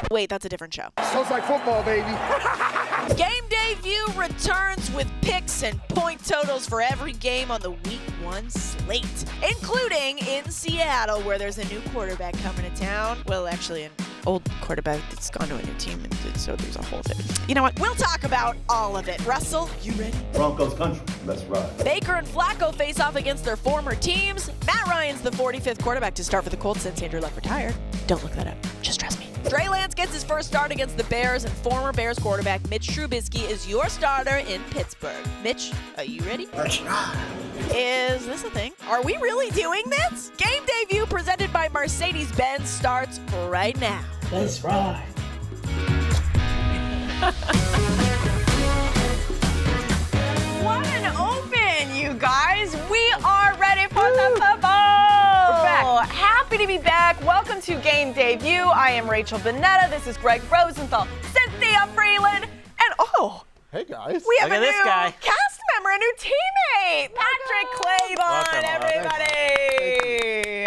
Wait, that's a different show. Sounds like football, baby. GameDay View returns with picks and point totals for every game on the Week 1 slate, including in Seattle, where there's a new quarterback coming to town. Well, actually, an old quarterback that's gone to a new team, and so there's a whole thing. You know what? We'll talk about all of it. Russell, you ready? Broncos country. Let's ride. Baker and Flacco face off against their former teams. Matt Ryan's the 45th quarterback to start for the Colts since Andrew Luck retired. Don't look that up. Just trust me. Trey Lance gets his first start against the Bears, and former Bears quarterback Mitch Trubisky is your starter in Pittsburgh. Mitch, are you ready? Let's ride. Is this a thing? Are we really doing this? GameDay View presented by Mercedes-Benz starts right now. Let's ride. What an open, you guys. We are ready for the football. We're back. Happy to be back. Welcome to GameDay View. I am Rachel Bonnetta. This is Gregg Rosenthal, Cynthia, Frelund, and Hey guys. we have Look a at this new guy. cast member, a new teammate, Patrick Clayborn, everybody.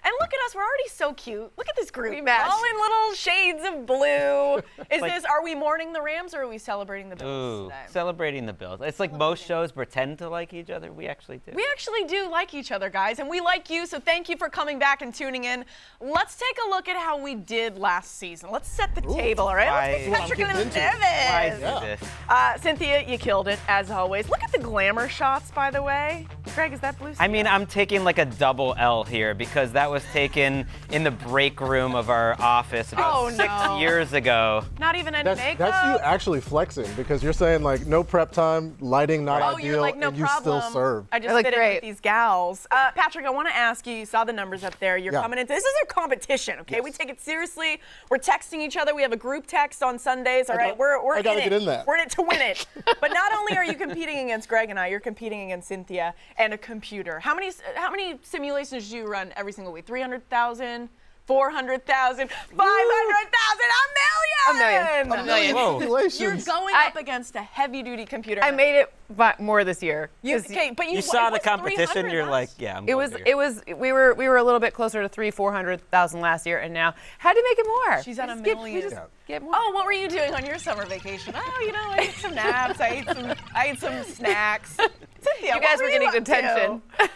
And look at us, we're already so cute. Look at this group. We match. All in little shades of blue. Like- Are we mourning the Rams or are we celebrating the Bills Ooh, today? celebrating the Bills. It's like most shows pretend to like each other. We actually do. We actually do like each other, guys, and we like you, so thank you for coming back and tuning in. Let's take a look at how we did last season. Let's set the table, all right? Let's get Patrick in the Why service. do this? Cynthia, you killed it, as always. Look at the glamour shots, by the way. Greg, is that blue? I mean, I'm taking like a double L here because that was taken in the break room of our office about 6 years ago. Not even any makeup? That's you actually flexing because you're saying like no prep time, lighting not Oh, ideal, you're like, no and you problem. still serve. I just fit in with these gals. Patrick, I want to ask you saw the numbers up there. You're coming into this is a competition, okay? Yes. We take it seriously. We're texting each other. We have a group text on Sundays. All right, we're I in gotta it. get in that. We're in it to win it. But not only are you competing against Greg and I, you're competing against Cynthia and a computer. How many simulations do you run every single week? 300,000? 400,000, 500,000, a million! A million. Whoa. You're going up against a heavy-duty computer. I made it more this year. But You saw the it was competition, you're 300 like, yeah, I'm It going was. bigger. We were a little bit closer to 400,000 last year, and now had to make it more. She's at a We million. just get more. Oh, what were you doing on your summer vacation? Oh, you know, I ate some naps. I ate some snacks. Cynthia, You guys what were getting up to? detention. But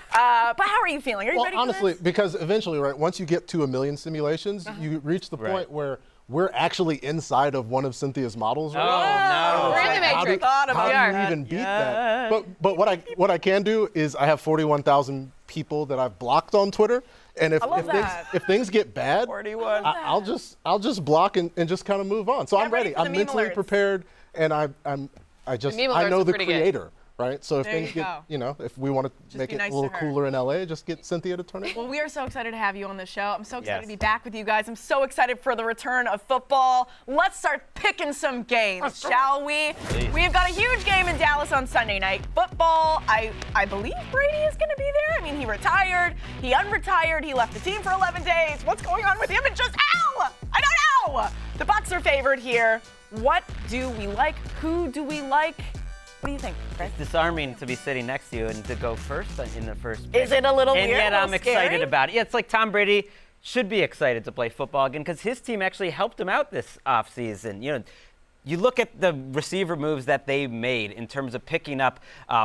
how are you feeling? Are you Well, ready honestly, for this? because eventually, right, once you get to 1 million simulations, you reach the point where we're actually inside of one of Cynthia's models right now. Oh, no. We're in the How do- Matrix. How do We you are. even beat that? But what I can do is I have 41,000 people that I've blocked on Twitter, and if things get bad, 41. I'll just block and just kind of move on. So I'm ready ready. for the I'm meme mentally alerts. prepared, and I meme alerts know are the pretty good. creator. Right, so if There things you get, go. if we want to make be it nice a little to her. cooler in LA, just get Cynthia to turn it. Well, we are so excited to have you on the show. I'm so excited Yes. to be back with you guys. I'm so excited for the return of football. Let's start picking some games, shall we? Please. We've got a huge game in Dallas on Sunday night football. I believe Brady is going to be there. I mean, he retired, he unretired, he left the team for 11 days. What's going on with him? And just ow! I don't know. The Bucs are favored here. What do we like? Who do we like? What do you think, Chris? Disarming to be sitting next to you and to go first in the first pick. Is it a little and weird? yet a I'm little scary? excited about it. Yeah, it's like Tom Brady should be excited to play football again because his team actually helped him out this offseason. You know, you look at the receiver moves that they made in terms of picking up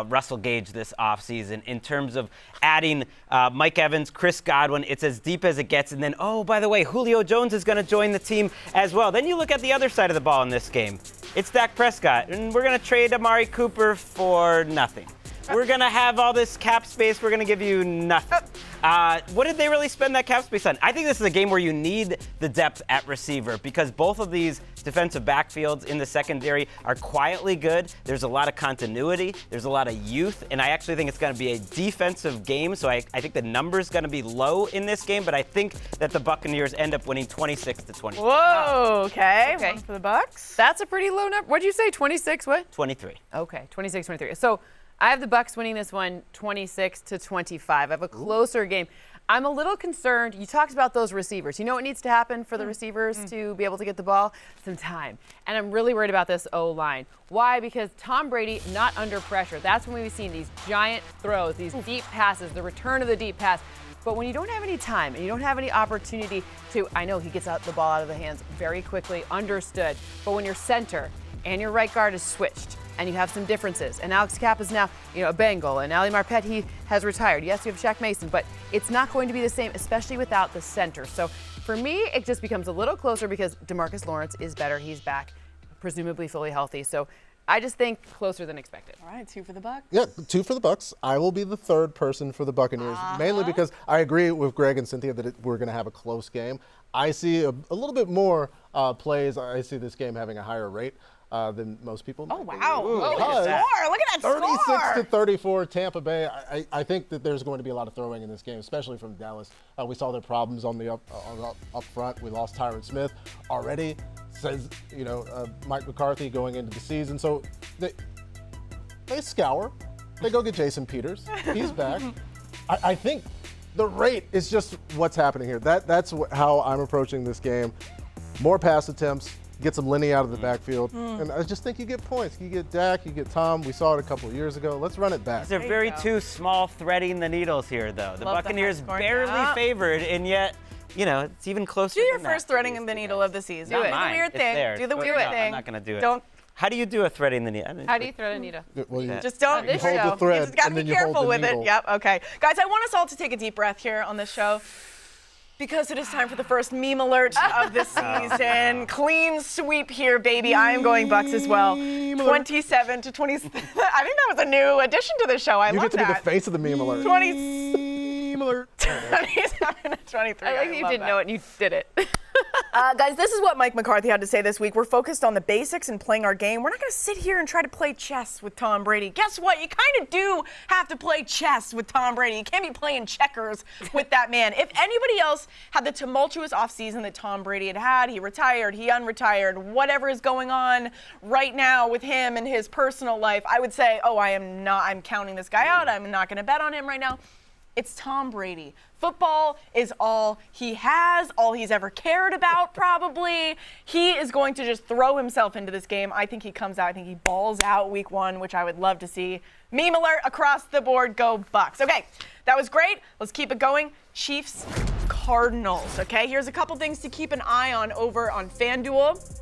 Russell Gage this offseason, in terms of adding Mike Evans, Chris Godwin. It's as deep as it gets. And then, oh, by the way, Julio Jones is going to join the team as well. Then you look at the other side of the ball in this game. It's Dak Prescott, and we're going to trade Amari Cooper for nothing. We're going to have all this cap space. We're going to give you nothing. What did they really spend that cap space on? I think this is a game where you need the depth at receiver because both of these defensive backfields in the secondary are quietly good. There's a lot of continuity. There's a lot of youth. And I actually think it's going to be a defensive game. So I think the number's going to be low in this game. But I think that the Buccaneers end up winning 26-20. Whoa, okay. Okay. One for the Bucs. That's a pretty low number. What'd you say? 26? What? 23. Okay, 26-23. So I have the Bucs winning this one 26-25. I have a closer game. I'm a little concerned. You talked about those receivers. You know what needs to happen for the receivers to be able to get the ball? Some time. And I'm really worried about this O-line. Why? Because Tom Brady, not under pressure. That's when we've seen these giant throws, these deep passes, the return of the deep pass. But when you don't have any time and you don't have any opportunity to, I know he gets the ball out of the hands very quickly, understood. But when your center and your right guard is switched and you have some differences, and Alex Kapp is now, a Bengal, and Ali Marpet, he has retired. Yes, you have Shaq Mason, but it's not going to be the same, especially without the center. So for me, it just becomes a little closer because DeMarcus Lawrence is better. He's back, presumably fully healthy. So I just think closer than expected. All right, 2 for the Bucs. Yeah, 2 for the Bucs. I will be the third person for the Buccaneers, mainly because I agree with Greg and Cynthia that we're going to have a close game. I see a little bit more plays. I see this game having a higher rate than most people. Oh, wow. Look at that score. Look at that 36-34 Tampa Bay. I think that there's going to be a lot of throwing in this game, especially from Dallas. We saw their problems on the up front. We lost Tyron Smith already. Says, Mike McCarthy going into the season. So they scour. They go get Jason Peters. He's back. I think the rate is just what's happening here. That's how I'm approaching this game. More pass attempts. Get some Lenny out of the backfield. And I just think you get points. You get Dak, you get Tom. We saw it a couple of years ago. Let's run it back. They're very too small threading the needles here, though. The Buccaneers barely favored, and yet, it's even closer. Do your first threading in the needle of the season. Do the weird thing. Do the weird thing. I'm not going to do it. How do you do a threading the needle? How do you thread a needle? Well, you just don't. you hold the thread, you just got to be careful with it. Yep. Okay. Guys, I want us all to take a deep breath here on this show, because it is time for the first meme alert of the season. Clean sweep here, baby. I am going Bucs as well. 27 to 20. I think that was a new addition to the show. I love that. You get to be the face of the meme alert. 27 to 23. I like that you didn't know it and you did it. Guys, this is what Mike McCarthy had to say this week. We're focused on the basics and playing our game. We're not going to sit here and try to play chess with Tom Brady. Guess what? You kind of do have to play chess with Tom Brady. You can't be playing checkers with that man. If anybody else had the tumultuous offseason that Tom Brady had, he retired, he unretired, whatever is going on right now with him and his personal life, I would say, I'm counting this guy out. I'm not going to bet on him right now. It's Tom Brady. Football is all he has, all he's ever cared about, probably. He is going to just throw himself into this game. I think he comes out. I think he balls out week 1, which I would love to see. Meme alert across the board. Go Bucs. Okay, that was great. Let's keep it going. Chiefs, Cardinals. Okay, here's a couple things to keep an eye on over on FanDuel.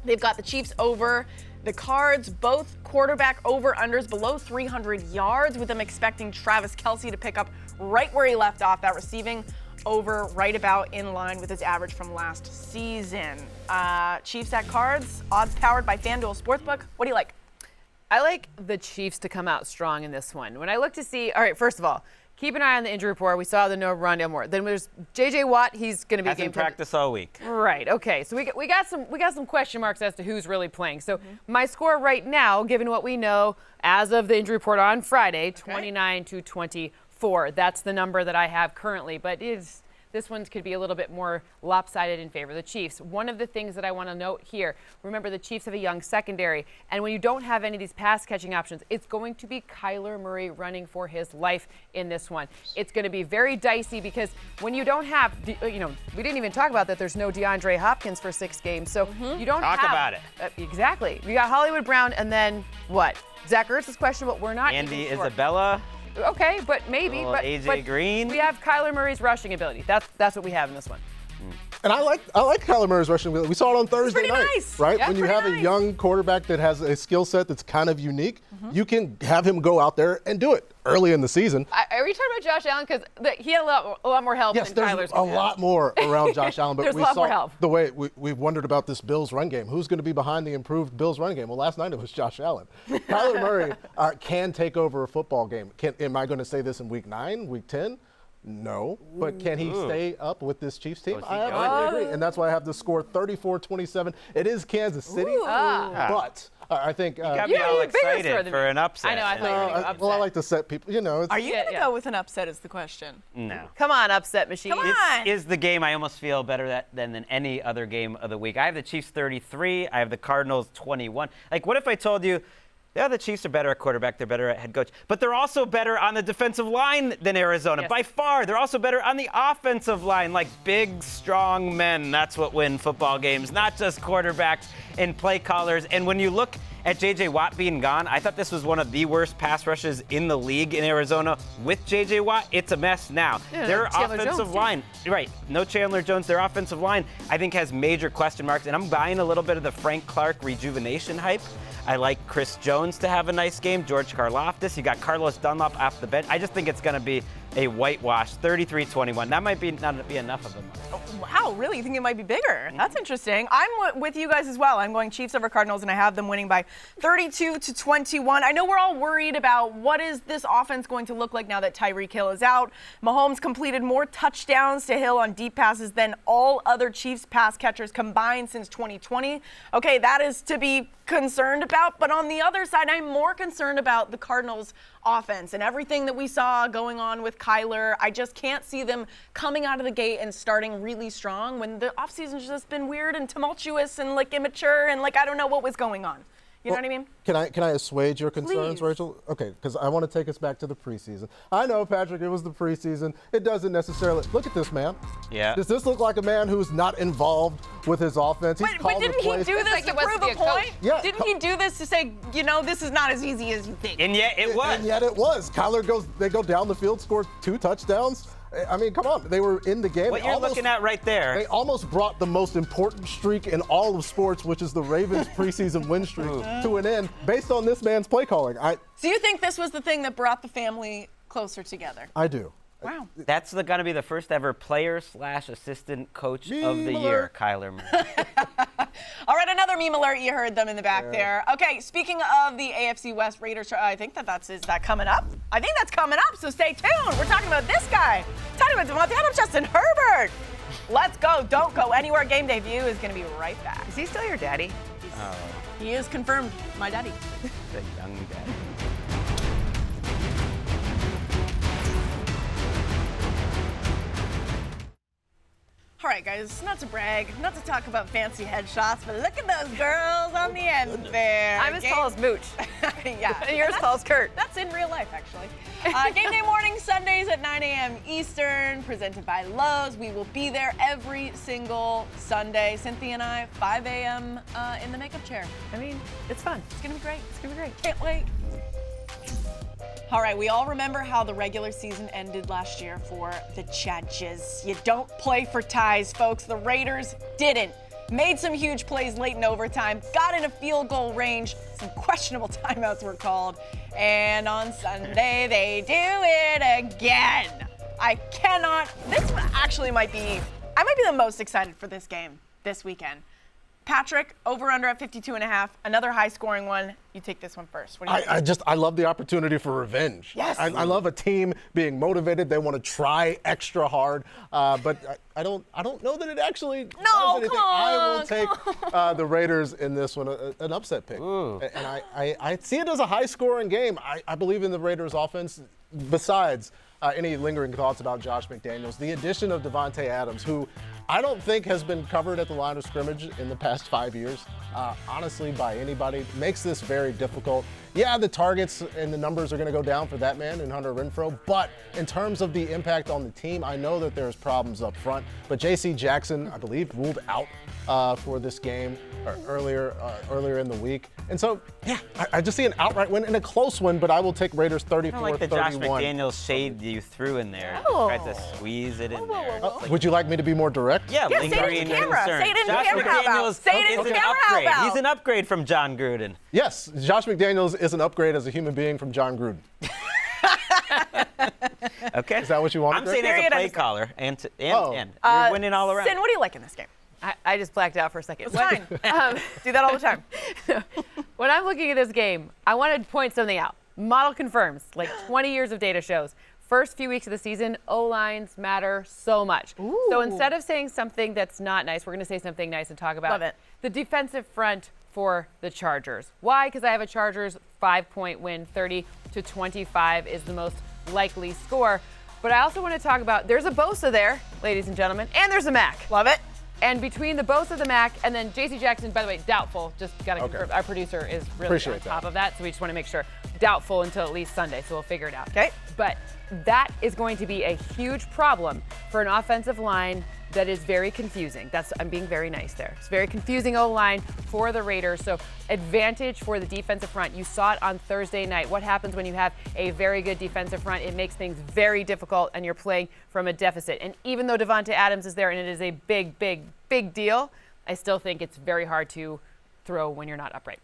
They've got the Chiefs over the Cards, both quarterback over-unders below 300 yards, with them expecting Travis Kelce to pick up right where he left off, that receiving over right about in line with his average from last season. Chiefs at Cards, odds powered by FanDuel Sportsbook. What do you like? I like the Chiefs to come out strong in this one. When I look to see, all right, first of all, keep an eye on the injury report. We saw the no Rondale Moore. Then there's J.J. Watt. He's going to be in practice all week. Right. Okay. So we got some question marks as to who's really playing. So my score right now, given what we know as of the injury report on Friday, 29 to 24. That's the number that I have currently. But this one could be a little bit more lopsided in favor of the Chiefs. One of the things that I want to note here, remember the Chiefs have a young secondary, and when you don't have any of these pass-catching options, it's going to be Kyler Murray running for his life in this one. It's going to be very dicey because when you don't have, we didn't even talk about that there's no DeAndre Hopkins for 6 games, so you don't Talk about it. Exactly. We got Hollywood Brown, and then what? Zach Ertz is questionable. We're not Andy sure. Isabella. Okay, but maybe. But AJ Green. We have Kyler Murray's rushing ability. That's what we have in this one. And I like Kyler Murray's rushing ability. We saw it on Thursday night, nice. right? Yeah, when you have a young quarterback that has a skill set that's kind of unique, you can have him go out there and do it early in the season. Are we talking about Josh Allen? Because he had a lot more help yes, than Kyler's. Yes, there's a lot more around Josh Allen, but there's we a lot saw more help. The way we've wondered about this Bills run game. Who's going to be behind the improved Bills run game? Well, last night it was Josh Allen. Kyler Murray can take over a football game. Am I going to say this in week 9, week 10? No, but can he stay up with this Chiefs team? I absolutely agree, and that's why I have the score 34-27. It is Kansas City, but I think got me all excited for an upset. I know. I thought you were going to go upset. well, I like to set people. Are you going to go with an upset? Is the question. No. Come on, upset machine. Come on. This is the game I almost feel better than any other game of the week. I have the Chiefs 33. I have the Cardinals 21. Like, what if I told you? Yeah, the Chiefs are better at quarterback. They're better at head coach. But they're also better on the defensive line than Arizona. Yes. By far. They're also better on the offensive line. Like big, strong men. That's what win football games, not just quarterbacks and play callers. And when you look at J.J. Watt being gone, I thought this was one of the worst pass rushes in the league in Arizona. With J.J. Watt, it's a mess now. Yeah, their Chandler offensive Jones, line, right, no Chandler Jones, their offensive line, I think has major question marks, and I'm buying a little bit of the Frank Clark rejuvenation hype. I like Chris Jones to have a nice game, George Karlaftis. You got Carlos Dunlap off the bench. I just think it's going to be a whitewash, 33-21. That might not be enough of them. Oh, wow, really? You think it might be bigger? That's interesting. I'm with you guys as well. I'm going Chiefs over Cardinals, and I have them winning by 32-21. I know we're all worried about what is this offense going to look like now that Tyreek Hill is out. Mahomes completed more touchdowns to Hill on deep passes than all other Chiefs pass catchers combined since 2020. Okay, that is to be concerned about, but on the other side, I'm more concerned about the Cardinals offense and everything that we saw going on with Kyler. I just can't see them coming out of the gate and starting really strong when the offseason's just been weird and tumultuous and like immature and like I don't know what was going on. You know what I mean? Can I assuage your concerns, Please. Rachel? Okay, because I want to take us back to the preseason. I know, Patrick, it was the preseason. It doesn't necessarily look at this man. Yeah. Does this look like a man who's not involved with his offense? He's But called didn't he plays. do this like to it was prove to be a a coach. point? Yeah. Didn't he do this to say, you know, this is not as easy as you think? And yet it was. And yet it was. They go down the field, score 2 touchdowns. I mean, come on. They were in the game. What you're looking at right there. They almost brought the most important streak in all of sports, which is the Ravens' preseason win streak, to an end based on this man's play calling. So you think this was the thing that brought the family closer together? I do. Wow. That's going to be the first ever player/assistant coach of the Meme year, alert. Kyler Murray. All right, another meme alert. You heard them in the back there. Okay, speaking of the AFC West Raiders, I think is that coming up? I think that's coming up, so stay tuned. We're talking about this guy. Talking about Devontae Adams, Justin Herbert. Let's go. Don't go anywhere. Game Day View is going to be right back. Is he still your daddy? He is confirmed my daddy. The young dad. All right, guys, not to brag, not to talk about fancy headshots, but look at those girls on the end there. I'm as tall as Mooch. Yeah. And you're as tall as Kurt. That's in real life, actually. Game Day morning, Sundays at 9 a.m. Eastern, presented by Lowe's. We will be there every single Sunday. Cynthia and I, 5 a.m. In the makeup chair. I mean, it's fun. It's going to be great. It's gonna be great. Can't wait. All right, we all remember how the regular season ended last year for the Judges. You don't play for ties, folks. The Raiders didn't. Made some huge plays late in overtime, got in a field goal range, some questionable timeouts were called, and on Sunday they do it again. This actually I might be the most excited for this game this weekend. Patrick, over under at 52.5, another high scoring one. You take this one first. What do you think? I love the opportunity for revenge. Yes. I love a team being motivated. They want to try extra hard, but I don't know that it actually does anything. come on, I will take the Raiders in this one, an upset pick. Ooh. And I see it as a high scoring game. I believe in the Raiders offense. Besides any lingering thoughts about Josh McDaniels, the addition of Devontae Adams, who I don't think has been covered at the line of scrimmage in the past 5 years, honestly, by anybody, makes this very difficult. Yeah, the targets and the numbers are going to go down for that man and Hunter Renfrow, but in terms of the impact on the team, I know that there's problems up front, but J.C. Jackson, I believe, ruled out for this game earlier in the week. And so, yeah, I just see an outright win and a close one, but I will take Raiders 34-31. I like the Josh McDaniels shade you threw in there. Oh. Tried to squeeze it in there. Would you like me to be more direct? Yeah, Yeah, say it into lingering camera. concern. Say it into Josh camera, how about? McDaniels Say it into is an camera, how upgrade. about? He's an upgrade from John Gruden. Yes, Josh McDaniels is an upgrade as a human being from John Gruden. Okay. Is that what you want? I'm saying Period, as a play understand. caller, and Oh. you're winning all around. Sin, what do you like in this game? I just blacked out for a second. It's fine. Do that all the time. When I'm looking at this game, I want to point something out. Model confirms, like 20 years of data shows, first few weeks of the season, O-lines matter so much. So instead of saying something that's not nice, we're going to say something nice and talk about Love it. the defensive front for the Chargers. Why? Because I have a Chargers 5-point win. 30-25 is the most likely score. But I also want to talk about, there's a Bosa there, ladies and gentlemen, and there's a Mac. Love it. And between the Bosa, the Mac, and then J.C. Jackson, by the way, doubtful. Just got to confirm. Our producer is really Appreciate on that. top of that, so we just want to make sure. Doubtful until at least Sunday, so we'll figure it out. Okay. But that is going to be a huge problem for an offensive line that is very confusing. I'm being very nice there. It's very confusing O-line for the Raiders. So advantage for the defensive front. You saw it on Thursday night. What happens when you have a very good defensive front? It makes things very difficult and you're playing from a deficit. And even though Devontae Adams is there and it is a big, big, big deal, I still think it's very hard to throw when you're not upright.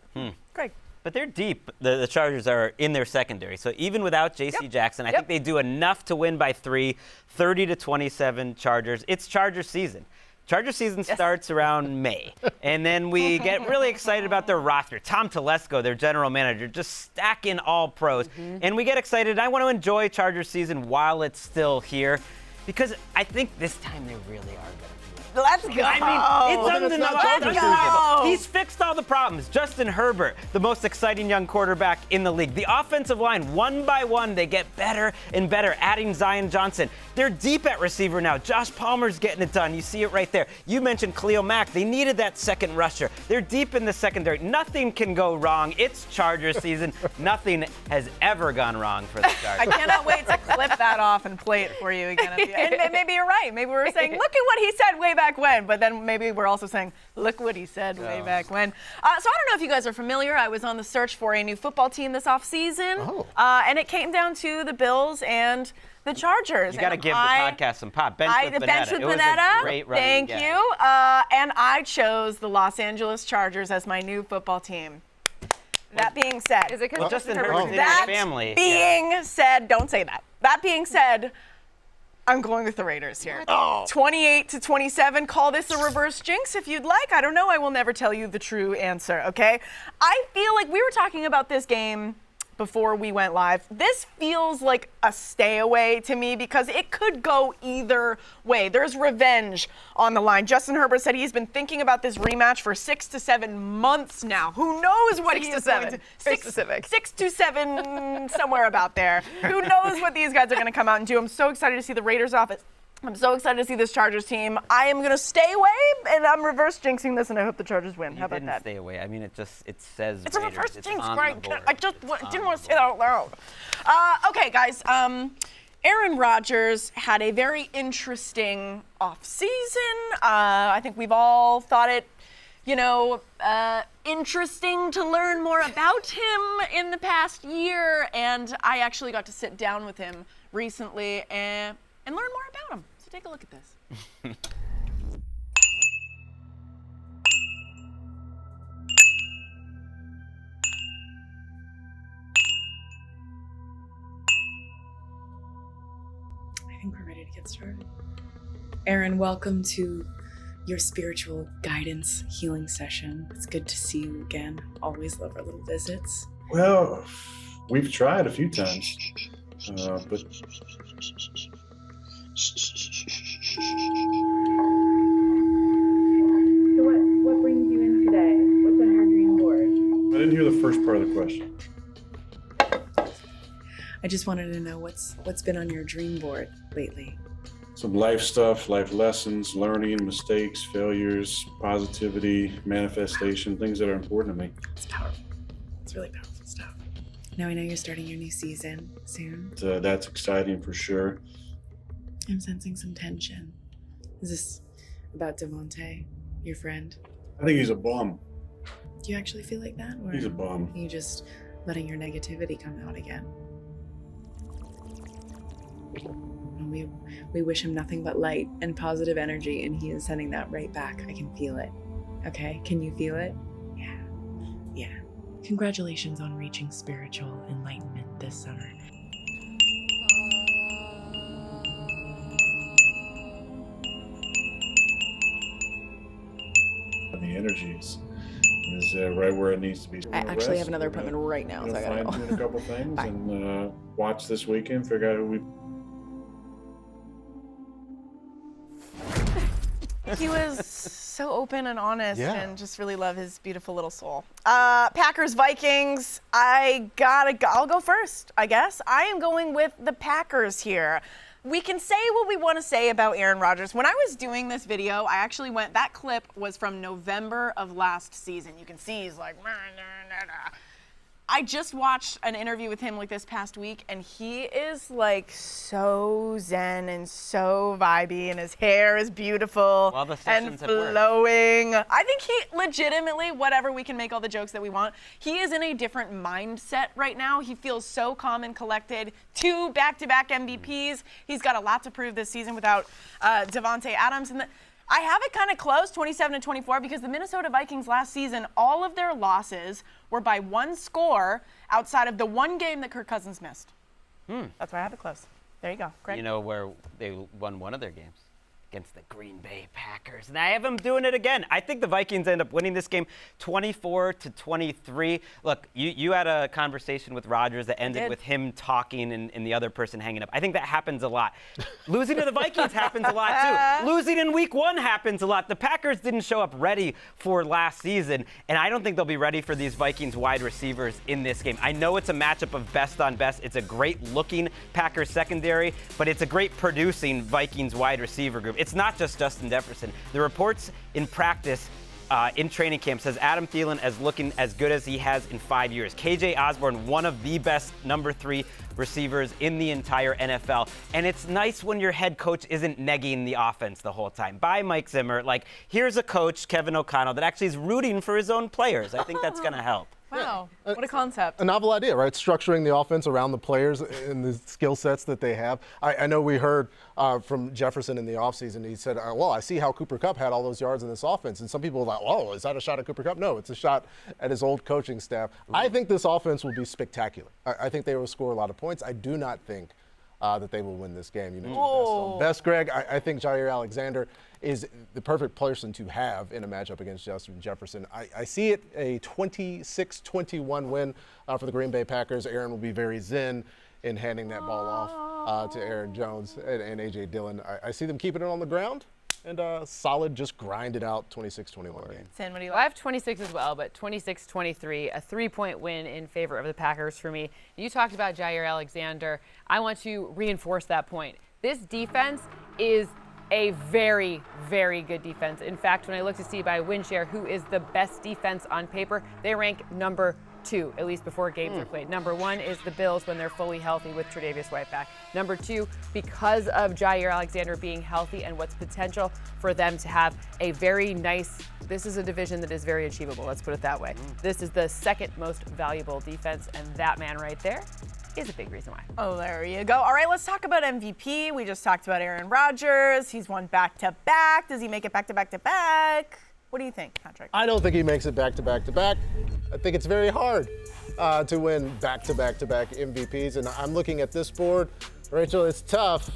Greg. But they're deep. The Chargers are in their secondary. So even without J.C. Jackson, I think they do enough to win by 3, 30-27 Chargers. It's Charger season. Charger season starts around May. And then we get really excited about their roster. Tom Telesco, their general manager, just stacking all pros. And we get excited. I want to enjoy Charger season while it's still here because I think this time they really are good. Let's go. I mean, it's undeniable. Let's go. He's fixed all the problems. Justin Herbert, the most exciting young quarterback in the league. The offensive line, one by one, they get better and better, adding Zion Johnson. They're deep at receiver now. Josh Palmer's getting it done. You see it right there. You mentioned Khalil Mack. They needed that second rusher. They're deep in the secondary. Nothing can go wrong. It's Chargers season. Nothing has ever gone wrong for the Chargers. I cannot wait to clip that off and play it for you again. And maybe you're right. Maybe we're saying, look at what he said way back when. But then maybe we're also saying, look what he said way back when. So I don't know if you guys are familiar. I was on the search for a new football team this offseason. And it came down to the Bills and the Chargers. You got to give the podcast some pop. Bench with Bench with Bonnetta. It was Bonnetta. a great running Thank you. And I chose the Los Angeles Chargers as my new football team. That being said, Is it because Justin Herbert's in that his family. being said, don't say that. That being said, I'm going with the Raiders here. 28-27. Call this a reverse jinx if you'd like. I don't know. I will never tell you the true answer, okay? I feel like we were talking about this game before we went live. This feels like a stay away to me because it could go either way. There's revenge on the line. Justin Herbert said he's been thinking about this rematch for 6 to 7 months now. Who knows what he is going to... 6 to 7, somewhere about there. Who knows what these guys are going to come out and do. I'm so excited to see the Raiders off it. I'm so excited to see this Chargers team. I am going to stay away, and I'm reverse jinxing this, and I hope the Chargers win. How about that? Stay away. I mean, it says It's a Raiders. reverse It's jinx, on Greg. the board. I just didn't want to say that out loud. Okay, guys. Aaron Rodgers had a very interesting offseason. I think we've all thought it, interesting to learn more about him in the past year, and I actually got to sit down with him recently and learn more about him. So take a look at this. I think we're ready to get started. Aaron, welcome to your spiritual guidance healing session. It's good to see you again. Always love our little visits. Well, we've tried a few times, but So what brings you in today? What's on your dream board? I didn't hear the first part of the question. I just wanted to know what's been on your dream board lately. Some life stuff, life lessons, learning, mistakes, failures, positivity, manifestation, things that are important to me. It's powerful. It's really powerful stuff. Now I know you're starting your new season soon. That's exciting for sure. I'm sensing some tension. Is this about Devontae, your friend? I think he's a bum. Do you actually feel like that? Or He's a bum. are you just letting your negativity come out again? We wish him nothing but light and positive energy, and he is sending that right back. I can feel it. Okay, can you feel it? Yeah. Congratulations on reaching spiritual enlightenment this summer. The energy is right where it needs to be. I actually have another appointment right now, so I gotta go. Fine tune a couple things Bye. and watch this weekend, figure out who we. He was so open and honest, Yeah. and just really love his beautiful little soul. Packers, Vikings. I'll go first, I guess. I am going with the Packers here. We can say what we want to say about Aaron Rodgers. When I was doing this video, I actually that clip was from November of last season. You can see he's like, I just watched an interview with him like this past week, and he is like so zen and so vibey, and his hair is beautiful Well, the and sessions have worked. flowing. I think he legitimately, whatever, we can make all the jokes that we want. He is in a different mindset right now. He feels so calm and collected. 2 back-to-back MVPs. He's got a lot to prove this season without Devontae Adams. And I have it kind of close, 27-24, because the Minnesota Vikings last season, all of their losses were by 1 score outside of the 1 game that Kirk Cousins missed. That's why I have it close. There you go, Greg. You know where they won one of their games? Against the Green Bay Packers. And I have them doing it again. I think the Vikings end up winning this game 24-23. Look, you had a conversation with Rodgers that ended with him talking and the other person hanging up. I think that happens a lot. Losing to the Vikings happens a lot too. Losing in week 1 happens a lot. The Packers didn't show up ready for last season, and I don't think they'll be ready for these Vikings wide receivers in this game. I know it's a matchup of best on best. It's a great looking Packers secondary, but it's a great producing Vikings wide receiver group. It's not just Justin Jefferson. The reports in practice in training camp says Adam Thielen is looking as good as he has in 5 years. KJ Osborne, one of the best number 3 receivers in the entire NFL. And it's nice when your head coach isn't negging the offense the whole time. By Mike Zimmer, like, here's a coach, Kevin O'Connell, that actually is rooting for his own players. I think that's going to help. Wow, what a concept. A novel idea, right? Structuring the offense around the players and the skill sets that they have. I know we heard from Jefferson in the offseason. He said, well, I see how Cooper Kupp had all those yards in this offense. And some people were like, oh, is that a shot at Cooper Kupp? No, it's a shot at his old coaching staff. I think this offense will be spectacular. I think they will score a lot of points. I do not think that they will win this game. You know, best, Greg. I think Jair Alexander is the perfect person to have in a matchup against Justin Jefferson. I see it a 26-21 win for the Green Bay Packers. Aaron will be very zen in handing that ball off to Aaron Jones and A.J. Dillon. I see them keeping it on the ground and solid, just grind it out, 26-21 game. Sin, what do you I like? have 26 as well, but 26-23, a 3-point win in favor of the Packers for me. You talked about Jair Alexander. I want to reinforce that point. This defense is a very, very good defense. In fact, when I look to see by win share who is the best defense on paper, they rank number 2, at least before games are played. Number 1 is the Bills when they're fully healthy with Tre'Davious White back. Number 2, because of Jair Alexander being healthy and what's potential for them to have a very nice, this is a division that is very achievable, let's put it that way. This is the 2nd most valuable defense, and that man right there is a big reason why. Oh, there you go. All right, let's talk about MVP. We just talked about Aaron Rodgers. He's won back-to-back. Does he make it back-to-back-to-back? What do you think, Patrick? I don't think he makes it back-to-back-to-back. I think it's very hard to win back-to-back-to-back MVPs. And I'm looking at this board. Rachel, it's tough,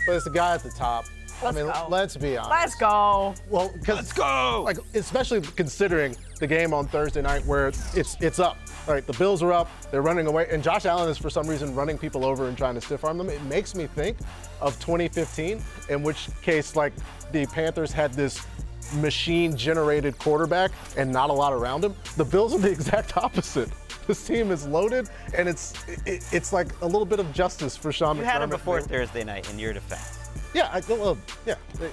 but it's the guy at the top. Let's go. Let's be honest. Let's go. Well, let's go. Like, especially considering the game on Thursday night where it's up. Right, the Bills are up, they're running away, and Josh Allen is for some reason running people over and trying to stiff arm them. It makes me think of 2015, in which case, like, the Panthers had this machine-generated quarterback and not a lot around him. The Bills are the exact opposite. This team is loaded, and it's like a little bit of justice for Sean McDermott. You had him before Thursday night in your defense. Yeah,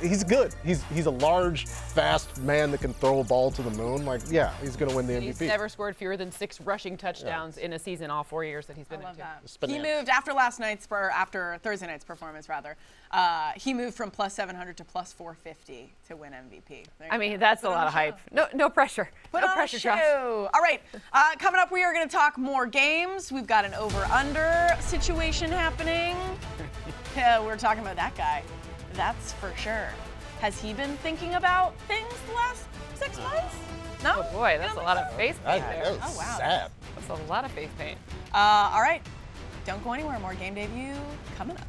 he's good. He's a large, fast man that can throw a ball to the moon. Like, yeah, he's going to win the MVP. He's never scored fewer than 6 rushing touchdowns in a season all 4 years that he's been into. He moved after Thursday night's performance, rather. He moved from plus 700 to plus 450 to win MVP. I mean, that's a lot of hype. No pressure. Put no on pressure, a show. Josh. All right, coming up, we are going to talk more games. We've got an over-under situation happening. Yeah, we're talking about that guy. That's for sure. Has he been thinking about things the last 6 months? No? Oh boy, that's a lot of face paint there. Oh, wow. Sad. That's a lot of face paint. All right, don't go anywhere. More Game Day View coming up.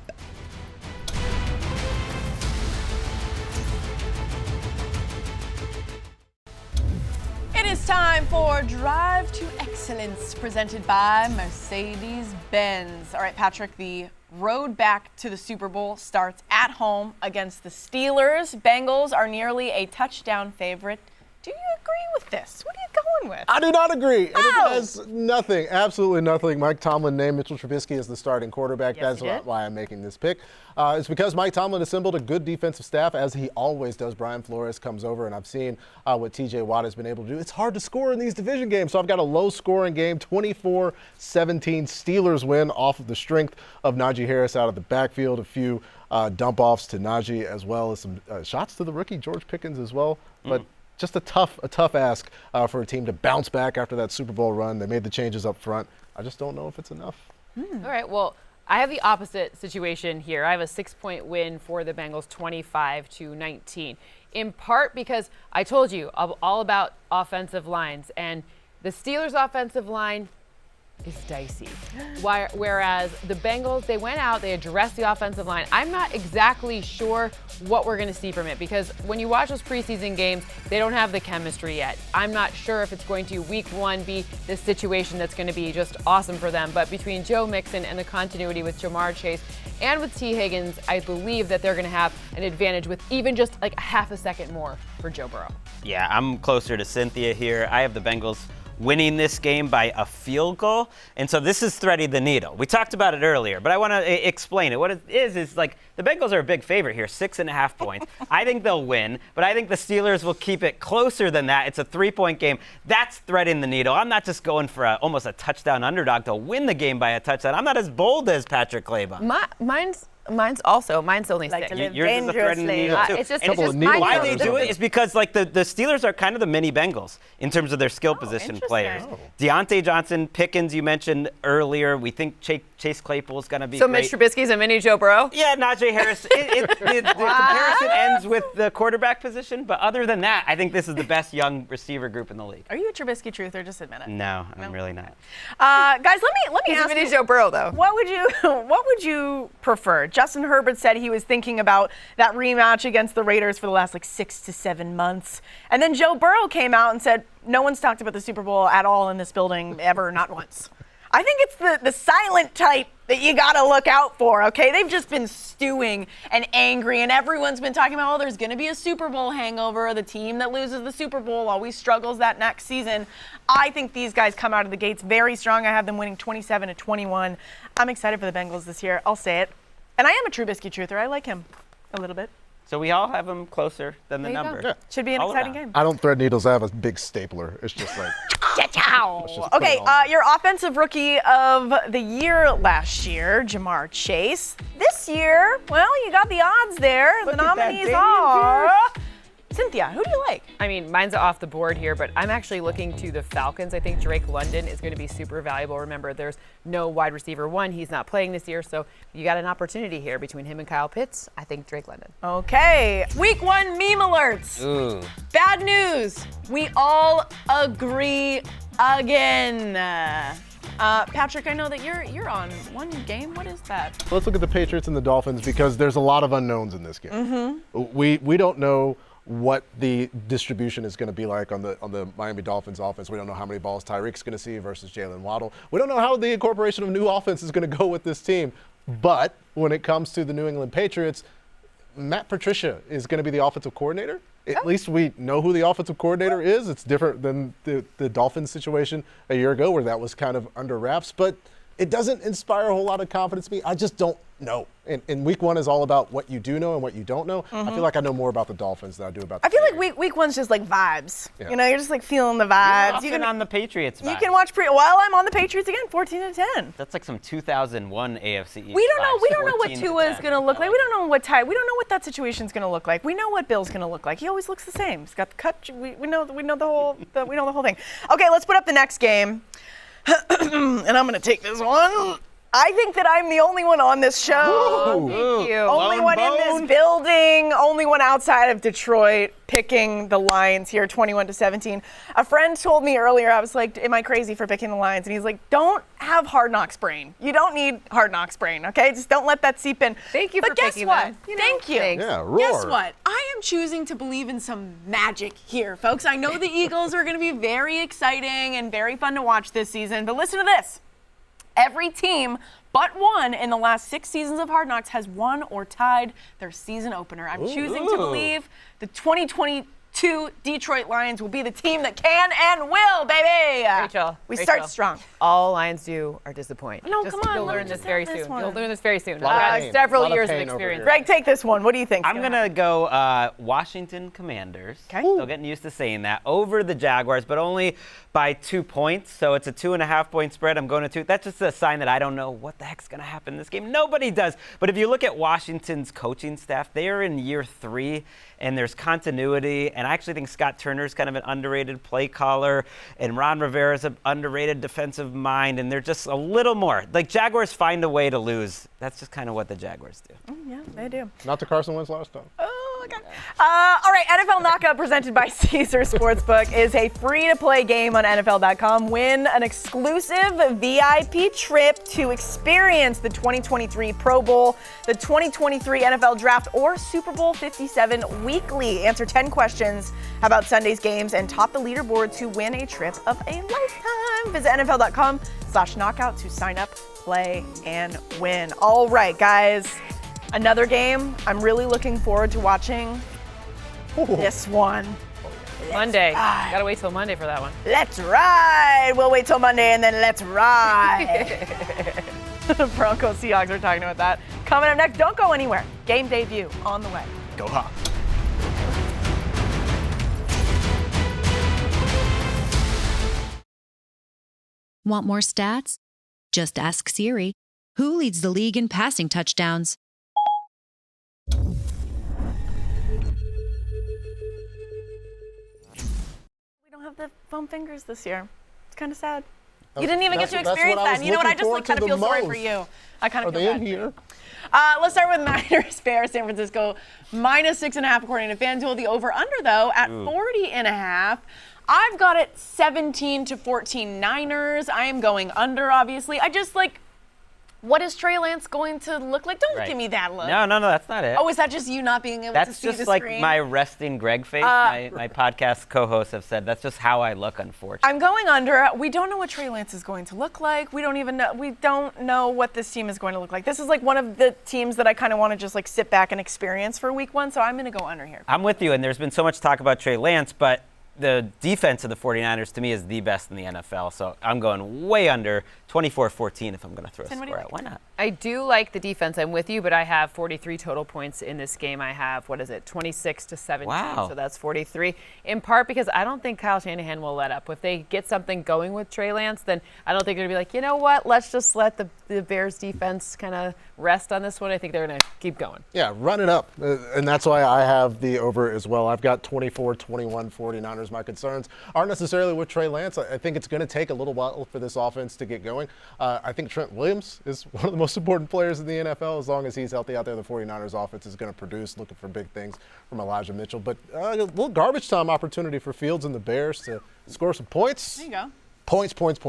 It is time for Drive to Excellence, presented by Mercedes-Benz. All right, Patrick, the road back to the Super Bowl starts at home against the Steelers. Bengals are nearly a touchdown favorite Do you agree with this? What are you going with? I do not agree. And it has nothing, absolutely nothing. Mike Tomlin named Mitchell Trubisky as the starting quarterback. Yes, That's why I'm making this pick. It's because Mike Tomlin assembled a good defensive staff, as he always does. Brian Flores comes over, and I've seen what T.J. Watt has been able to do. It's hard to score in these division games, so I've got a low-scoring game, 24-17 Steelers win off of the strength of Najee Harris out of the backfield, a few dump-offs to Najee, as well as some shots to the rookie George Pickens as well. But just a tough ask for a team to bounce back after that Super Bowl run. They made the changes up front. I just don't know if it's enough. All right, well, I have the opposite situation here. I have a 6-point win for the Bengals, 25-19, in part because I told you all about offensive lines, and the Steelers' offensive line is dicey. Whereas the Bengals, they went out, they addressed the offensive line. I'm not exactly sure what we're going to see from it, because when you watch those preseason games, they don't have the chemistry yet. I'm not sure if it's going to, week one, be this situation that's going to be just awesome for them. But between Joe Mixon and the continuity with Jamar Chase and with T. Higgins, I believe that they're going to have an advantage with even just like half a second more for Joe Burrow. Yeah, I'm closer to Cynthia here. I have the Bengals winning this game by a field goal. And so this is threading the needle. We talked about it earlier, but I want to explain it. What it is like the Bengals are a big favorite here, 6.5 points. I think they'll win, but I think the Steelers will keep it closer than that. It's a 3-point game. That's threading the needle. I'm not just going for almost a touchdown underdog to win the game by a touchdown. I'm not as bold as Patrick Clayborn. Mine's only Like 6. to live Yours is the threading the needle too. It's just Why they do it is because like the Steelers are kind of the mini Bengals in terms of their skill position players. Deontay Johnson, Pickens, you mentioned earlier. We think Chase Claypool is going to be so great. Mitch Trubisky's a mini Joe Burrow? Yeah, Najee Harris. The comparison ends with the quarterback position, but other than that, I think this is the best young receiver group in the league. Are you a Trubisky truther? Just admit it. No, I'm really not. Guys, let me He's ask a mini you, Joe Burrow, though. what would you prefer? Justin Herbert said he was thinking about that rematch against the Raiders for the last 6 to 7 months. And then Joe Burrow came out and said, no one's talked about the Super Bowl at all in this building ever, not once. I think it's the silent type that you got to look out for, okay? They've just been stewing and angry, and everyone's been talking about, there's going to be a Super Bowl hangover. The team that loses the Super Bowl always struggles that next season. I think these guys come out of the gates very strong. I have them winning 27-21. I'm excited for the Bengals this year. I'll say it. And I am a Trubisky truther. I like him a little bit. So we all have them closer than the number. Yeah. Should be an exciting game. I don't thread needles. I have a big stapler. It's just like. Okay, your offensive rookie of the year last year, Jamar Chase. This year, well, you got the odds there. The nominees are Cynthia. Who do you like? I mean, mine's off the board here, but I'm actually looking to the Falcons. I think Drake London is going to be super valuable. Remember, there's no wide receiver one. He's not playing this year, so you got an opportunity here between him and Kyle Pitts. I think Drake London. Okay, week 1 meme alerts. Ooh. Bad news. We all agree again. Patrick, I know that you're on one game. What is that? Let's look at the Patriots and the Dolphins, because there's a lot of unknowns in this game. We don't know what the distribution is going to be like on the Miami Dolphins offense. We don't know how many balls Tyreek's going to see versus Jalen Waddle. We don't know how the incorporation of new offense is going to go with this team. But when it comes to the New England Patriots, Matt Patricia is going to be the offensive coordinator. At least we know who the offensive coordinator is. It's different than the Dolphins situation a year ago, where that was kind of under wraps. But it doesn't inspire a whole lot of confidence in me. I just don't know. And week 1 is all about what you do know and what you don't know. I feel like I know more about the Dolphins than I do about the Patriots. I feel like week 1's just like vibes. Yeah. You know, you're just like feeling the vibes. You can on the Patriots. You can watch well, I'm on the Patriots again, 14-10. That's like some 2001 AFC East. We don't know what 14-10. Tua is going to look like. We don't know what we don't know what that situation's going to look like. We know what Bill's going to look like. He always looks the same. He's got the cut. We know the whole thing. Okay, let's put up the next game. And I'm going to take this one. I think that I'm the only one on this show. Thank you. Only one in this building, only one outside of Detroit, picking the Lions here, 21-17. A friend told me earlier, I was like, am I crazy for picking the Lions? And he's like, don't have hard knocks brain. You don't need hard knocks brain, okay? Just don't let that seep in. Thank you but for guess picking what? that. Thank you. Thanks. Yeah, roar. Guess what? I am choosing to believe in some magic here, folks. I know the Eagles are going to be very exciting and very fun to watch this season, but listen to this. Every team but one in the last 6 seasons of Hard Knocks has won or tied their season opener. I'm choosing to believe the 2020 2 Detroit Lions will be the team that can and will, baby. Rachel, we start strong. All Lions do are disappoint. No, come on. You'll let me learn this just very have this soon. one. You'll learn this very soon. Lot of I've pain. got several Lot of years of pain over experience. here. Greg, take this one. What do you think? I'm going to go Washington Commanders. Okay. Still getting used to saying that. Over the Jaguars, but only by 2 points. So it's a 2.5-point spread. I'm going to 2. That's just a sign that I don't know what the heck's going to happen in this game. Nobody does. But if you look at Washington's coaching staff, they are in year 3, and there's continuity. And I actually think Scott Turner's kind of an underrated play caller, and Ron Rivera's an underrated defensive mind, and they're just a little more. Like, Jaguars find a way to lose. That's just kind of what the Jaguars do. Yeah, they do. Not the Carson Wentz last time. Oh, okay. All right, NFL Knockout presented by Caesar Sportsbook is a free-to-play game on NFL.com. Win an exclusive VIP trip to experience the 2023 Pro Bowl, the 2023 NFL Draft, or Super Bowl 57 weekly. Answer 10 questions about Sunday's games and top the leaderboard to win a trip of a lifetime. Visit NFL.com/knockout to sign up, play, and win. All right, guys. Another game I'm really looking forward to watching. This one. Monday. Gotta wait till Monday for that one. Let's ride. We'll wait till Monday and then let's ride. Broncos Seahawks are talking about that. Coming up next, don't go anywhere. Game Day View on the way. Go Hawks. Want more stats? Just ask Siri. Who leads the league in passing touchdowns? We don't have the foam fingers this year. It's kind of sad. That's- You didn't even get to that's what experience I that. was And you know what? I just looking like kind of forward feel to the sorry for most. you. I kind Are of feel they in bad. here? Let's start with Niners Bears, San Francisco, -6.5 according to FanDuel. The over/under though at 40.5. I've got it 17-14 Niners. I am going under, obviously. I just like, what is Trey Lance going to look like? Don't give me that look. No, that's not it. Oh, is that just you not being able to That's see just the like screen? my resting Greg face. My podcast co-hosts have said that's just how I look, unfortunately. I'm going under. We don't know what Trey Lance is going to look like. We don't know what this team is going to look like. This is like one of the teams that I kind of want to just like sit back and experience for week 1, so I'm going to go under here. I'm with you, and there's been so much talk about Trey Lance, but the defense of the 49ers to me is the best in the NFL, so I'm going way under 24-14 if I'm going to throw a score out. Why not? I do like the defense. I'm with you, but I have 43 total points in this game. I have, 26-17. Wow. So that's 43. In part because I don't think Kyle Shanahan will let up. If they get something going with Trey Lance, then I don't think they're going to be like, you know what, let's just let the Bears defense kind of rest on this one. I think they're going to keep going. Yeah, run it up. And that's why I have the over as well. I've got 24-21 49ers. My concerns aren't necessarily with Trey Lance. I think it's going to take a little while for this offense to get going. I think Trent Williams is one of the most important players in the NFL. As long as he's healthy out there, the 49ers offense is going to produce, looking for big things from Elijah Mitchell. But a little garbage time opportunity for Fields and the Bears to score some points. There you go. Points. Points.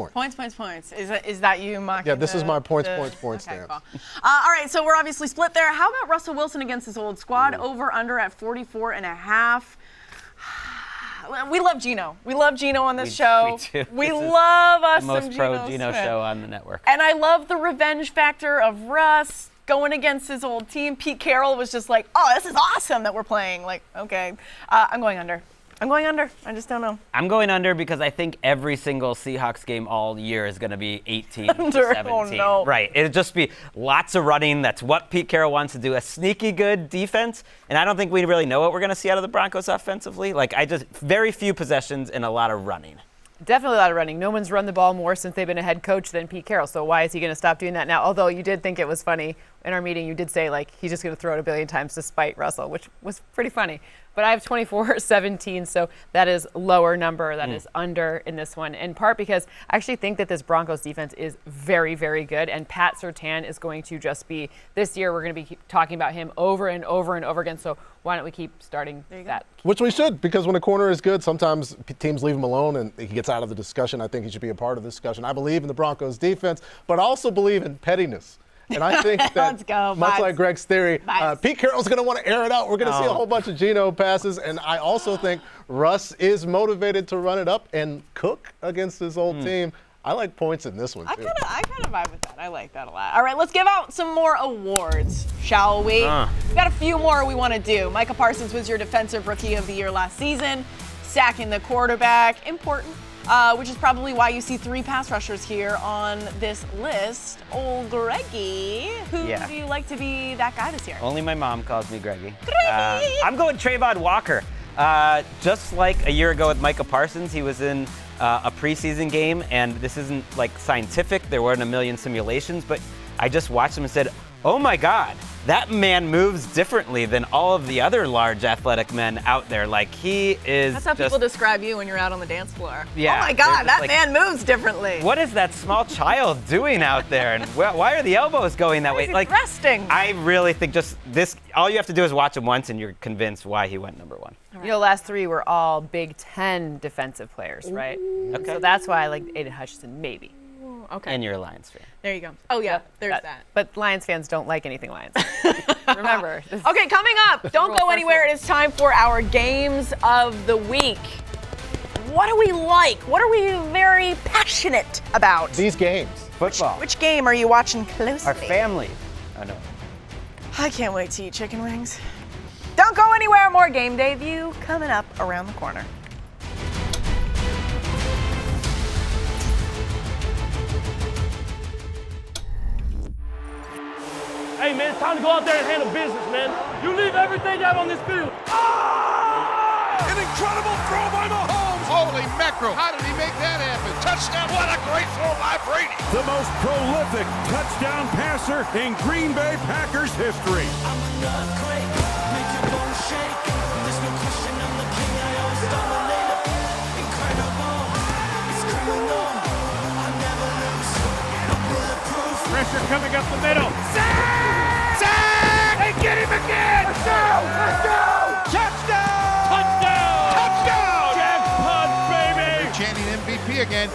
Is that you, Mike? Yeah, this is my points okay, stance. Cool. All right, so we're obviously split there. How about Russell Wilson against his old squad? Over under at 44.5. We love Gino. We love Gino on this show. We do. We This is love us the some most pro Gino Smith. show on the network. And I love the revenge factor of Russ going against his old team. Pete Carroll was just like, oh, this is awesome that we're playing. Like, okay. I'm going under. I just don't know. I'm going under because I think every single Seahawks game all year is going to be 18-17. Oh, no. Right. It'll just be lots of running. That's what Pete Carroll wants to do. A sneaky good defense. And I don't think we really know what we're going to see out of the Broncos offensively. Very few possessions and a lot of running. Definitely a lot of running. No one's run the ball more since they've been a head coach than Pete Carroll. So why is he going to stop doing that now? Although you did think it was funny in our meeting. You did say, he's just going to throw it a billion times to spite Russell, which was pretty funny. But I have 24-17, so that is lower number. That is under in this one, in part because I actually think that this Broncos defense is very, very good, and Pat Surtain is going to just be, this year we're going to be talking about him over and over and over again, so why don't we keep starting that? Which we should, because when a corner is good, sometimes teams leave him alone and he gets out of the discussion. I think he should be a part of the discussion. I believe in the Broncos defense, but I also believe in pettiness. And I think that, Let's go, much Vibes. like Greg's theory, Vibes. Pete Carroll's going to want to air it out. We're going to see a whole bunch of Geno passes. And I also think Russ is motivated to run it up and cook against his old team. I like points in this one, too. I kind of vibe with that. I like that a lot. All right, let's give out some more awards, shall we? We've got a few more we want to do. Micah Parsons was your Defensive Rookie of the Year last season. Sacking the quarterback, important, which is probably why you see 3 pass rushers here on this list. Old Greggy, who do you like to be that guy this year? Only my mom calls me Greggy. I'm going Trayvon Walker. Just like a year ago with Micah Parsons, he was in a preseason game, and this isn't like scientific. There weren't a million simulations, but I just watched him and said, oh my God, that man moves differently than all of the other large athletic men out there. Like, he is That's how people describe you when you're out on the dance floor. Yeah, oh my God, that like, man moves differently. What is that small child doing out there? And why are the elbows going that way? Like, resting. I really think just this, all you have to do is watch him once and you're convinced why he went number 1. You know, last 3 were all Big Ten defensive players, right? Okay. So that's why I like Aiden Hutchinson, maybe. Okay. And you're a Lions fan. There you go. Oh, yeah, there's that. But Lions fans don't like anything Lions. Remember. Okay, coming up, don't go anywhere. It is time for our games of the week. What do we like? What are we very passionate about? These games. Football. Which game are you watching closely? Our family. I know. I can't wait to eat chicken wings. Don't go anywhere. More Game Day View coming up around the corner. Hey, man, it's time to go out there and handle business, man. You leave everything out on this field. Ah! An incredible throw by Mahomes. Holy mackerel. How did he make that happen? Touchdown. What a great throw by Brady. The most prolific touchdown passer in Green Bay Packers history. I'm an earthquake, make your bones shake. There's no question I'm the king, I always dominate it. Incredible, it's criminal. I never lose, I'm bulletproof. Pressure coming up the middle. Sack! Sack! Hey, get him again! Let's go! Let's go! Touchdown! Touchdown! Touchdown! Jackpot, baby! They're chanting MVP again.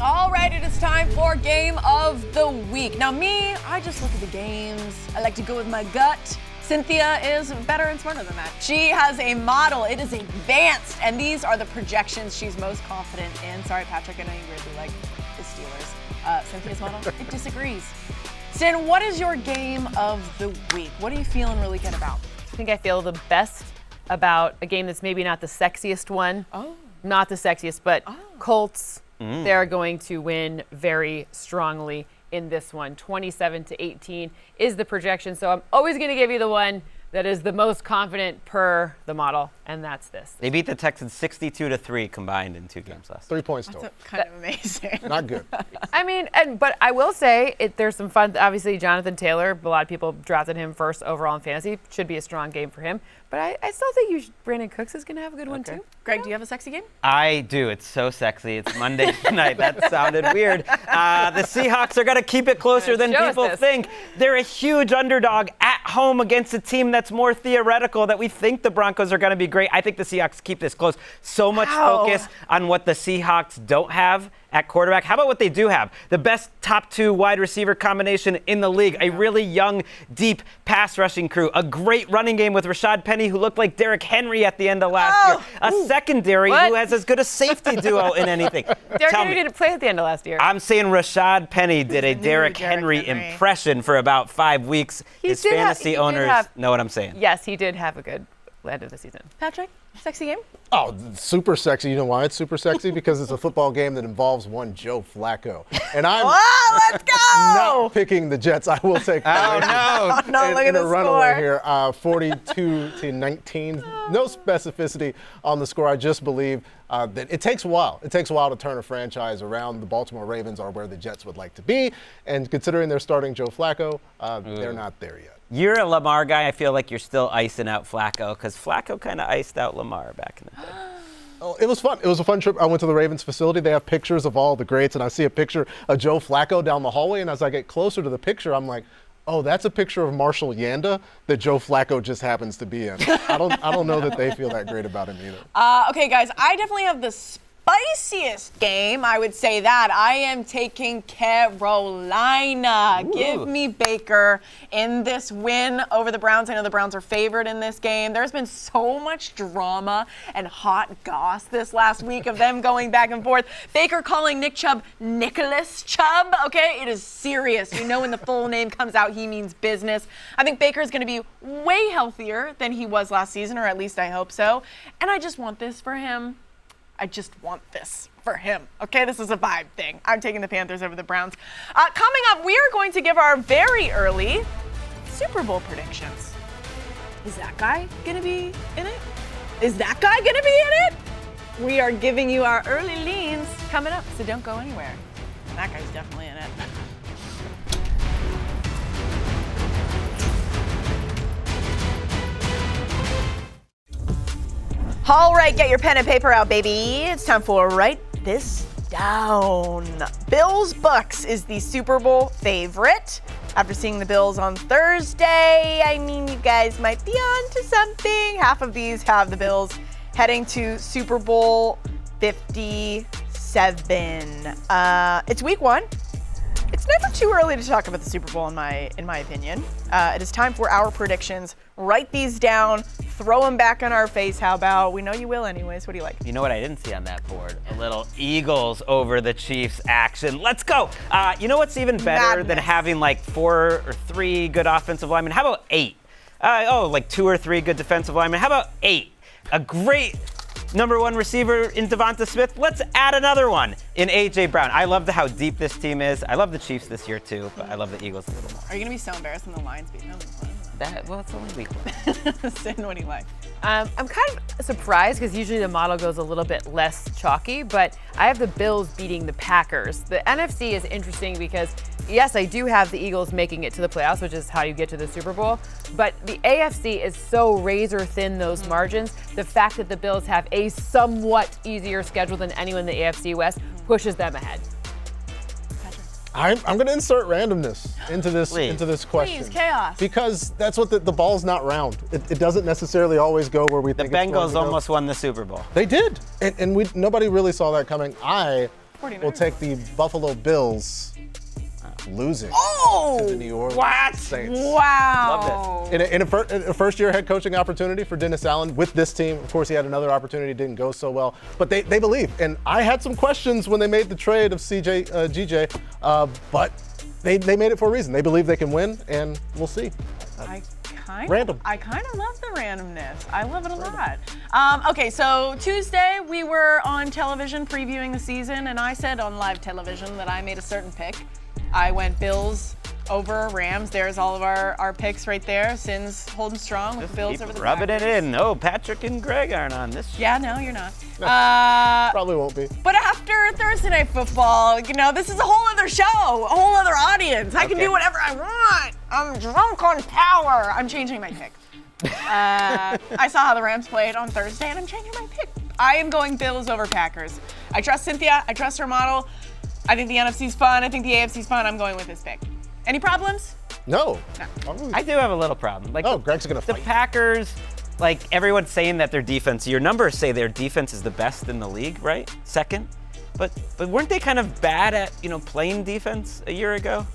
All right, it is time for Game of the Week. Now, me, I just look at the games. I like to go with my gut. Cynthia is better and smarter than that. She has a model. It is advanced, and these are the projections she's most confident in. Sorry, Patrick, I know you really like the Steelers. Cynthia's model, it disagrees. Sin, what is your Game of the Week? What are you feeling really good about? I think I feel the best about a game that's maybe not the sexiest one. Oh. Not the sexiest, but Colts. They're going to win very strongly in this one. 27-18 is the projection. So I'm always going to give you the one that is the most confident per the model, and that's this. They beat the Texans 62-3 combined in 2 games last. 3 points total. That's kind of amazing. Not good. I mean, but I will say there's some fun. Obviously, Jonathan Taylor, a lot of people drafted him first overall in fantasy. Should be a strong game for him. But I still think Brandon Cooks is going to have a good one, too. Greg, do you have a sexy game? I do. It's so sexy. It's Monday night. That sounded weird. The Seahawks are going to keep it closer than people think. They're a huge underdog at home against a team that's more theoretical, that we think the Broncos are going to be great. I think the Seahawks keep this close. So much focus on what the Seahawks don't have at quarterback. How about what they do have? The best top 2 wide receiver combination in the league. A really young, deep pass rushing crew. A great running game with Rashad Penny, who looked like Derrick Henry at the end of last year. A secondary who has as good a safety duo in anything. Derrick Henry didn't play at the end of last year. I'm saying Rashad Penny did a Derrick Henry impression for about 5 weeks. His fantasy owners know what I'm saying. Yes, he did have a good end of the season. Patrick, sexy game? Oh, super sexy. You know why it's super sexy? Because it's a football game that involves one Joe Flacco. And I'm let's go! not picking the Jets. I will take Oh, no, look at in the a runaway score. here, 42-19. No specificity on the score. I just believe that it takes a while. It takes a while to turn a franchise around. The Baltimore Ravens are where the Jets would like to be. And considering they're starting Joe Flacco, they're not there yet. You're a Lamar guy. I feel like you're still icing out Flacco, because Flacco kind of iced out Lamar back in the day. Oh, it was fun. It was a fun trip. I went to the Ravens facility. They have pictures of all the greats, and I see a picture of Joe Flacco down the hallway. And as I get closer to the picture, I'm like, oh, that's a picture of Marshall Yanda that Joe Flacco just happens to be in. I don't know that they feel that great about him either. Okay, guys, I definitely have the spiciest game, I would say that. I am taking Carolina. Ooh. Give me Baker in this win over the Browns. I know the Browns are favored in this game. There's been so much drama and hot goss this last week of them going back and forth. Baker calling Nick Chubb Nicholas Chubb. Okay, it is serious. You know when the full name comes out, he means business. I think Baker is going to be way healthier than he was last season, or at least I hope so. And I just want this for him. I just want this for him. Okay, this is a vibe thing. I'm taking the Panthers over the Browns. Coming up, we are going to give our very early Super Bowl predictions. Is that guy going to be in it? Is that guy going to be in it? We are giving you our early leans coming up, so don't go anywhere. That guy's definitely in it. All right, get your pen and paper out, baby. It's time for Write This Down. Bills Bucks is the Super Bowl favorite. After seeing the Bills on Thursday, I mean, you guys might be on to something. Half of these have the Bills heading to Super Bowl 57. It's week 1. It's never too early to talk about the Super Bowl, in my opinion. It is time for our predictions. Write these down. Throw them back in our face. How about? We know you will anyways. What do you like? You know what I didn't see on that board? A little Eagles over the Chiefs action. Let's go. You know what's even better than having like 4 or 3 good offensive linemen? How about 8? Like 2 or 3 good defensive linemen. How about 8? A great number 1 receiver in Devonta Smith. Let's add another one in A.J. Brown. I love how deep this team is. I love the Chiefs this year too, but I love the Eagles a little more. Are you going to be so embarrassed when the Lions beat them? Well, it's only week 1. Sin, what do you like? I'm kind of surprised because usually the model goes a little bit less chalky, but I have the Bills beating the Packers. The NFC is interesting because, yes, I do have the Eagles making it to the playoffs, which is how you get to the Super Bowl, but the AFC is so razor thin, those margins. The fact that the Bills have a somewhat easier schedule than anyone in the AFC West pushes them ahead. I'm going to insert randomness into this question. Please, chaos. Because that's what the ball's not round. It doesn't necessarily always go where we think the it's going Bengals to go. almost won the Super Bowl. They did, and nobody really saw that coming. I will take the Buffalo Bills losing to the New Orleans Saints. Wow. Love this. In a first-year head coaching opportunity for Dennis Allen with this team. Of course, he had another opportunity, didn't go so well. But they believe. And I had some questions when they made the trade of GJ, but they made it for a reason. They believe they can win, and we'll see. I kind of love the randomness. I love it a lot. Okay, so Tuesday we were on television previewing the season, and I said on live television that I made a certain pick. I went Bills over Rams. There's all of our picks right there. Sin's holding strong with Bills over the rubbing Packers. it in. No, Patrick and Greg aren't on this. Yeah, no, you're not. Probably won't be. But after Thursday Night Football, this is a whole other show, a whole other audience. I can do whatever I want. I'm drunk on power. I'm changing my pick. I saw how the Rams played on Thursday, and I'm changing my pick. I am going Bills over Packers. I trust Cynthia. I trust her model. I think the NFC's fun. I think the AFC's fun. I'm going with this pick. Any problems? No. I do have a little problem. Greg's going to fight. The Packers, everyone's saying that their defense, your numbers say their defense is the best in the league, right? Second. But weren't they kind of bad at, playing defense a year ago?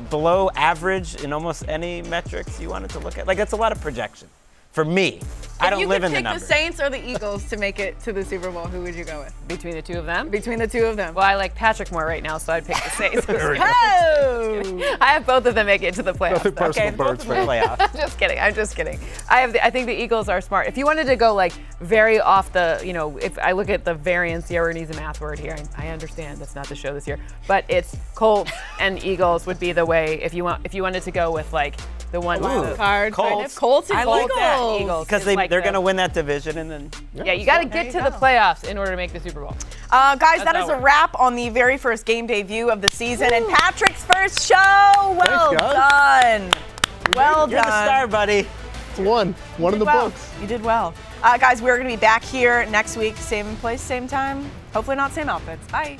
Below average in almost any metrics you wanted to look at? That's a lot of projection. For me, I don't live in the numbers. If you could pick the Saints or the Eagles to make it to the Super Bowl, who would you go with? Between the two of them? Between the two of them. Well, I like Patrick more right now, so I'd pick the Saints. Oh! I have both of them make it to the playoffs. Personal birds for playoffs. I'm just kidding. I think the Eagles are smart. If you wanted to go very off the, if I look at the variance, Yara needs a math word here. I understand that's not the show this year, but it's Colts and Eagles would be the way if you wanted to go with the one card. Colts and I Eagles. like that. Because they're going to win that division and then. Yeah, you got to get to the playoffs in order to make the Super Bowl. Guys, that is a wrap on the very first game day view of the season and Patrick's first show. Well done. Well done. You're the star, buddy. It's one in the books. You did well. Guys, we're going to be back here next week. Same place, same time. Hopefully not same outfits. Bye.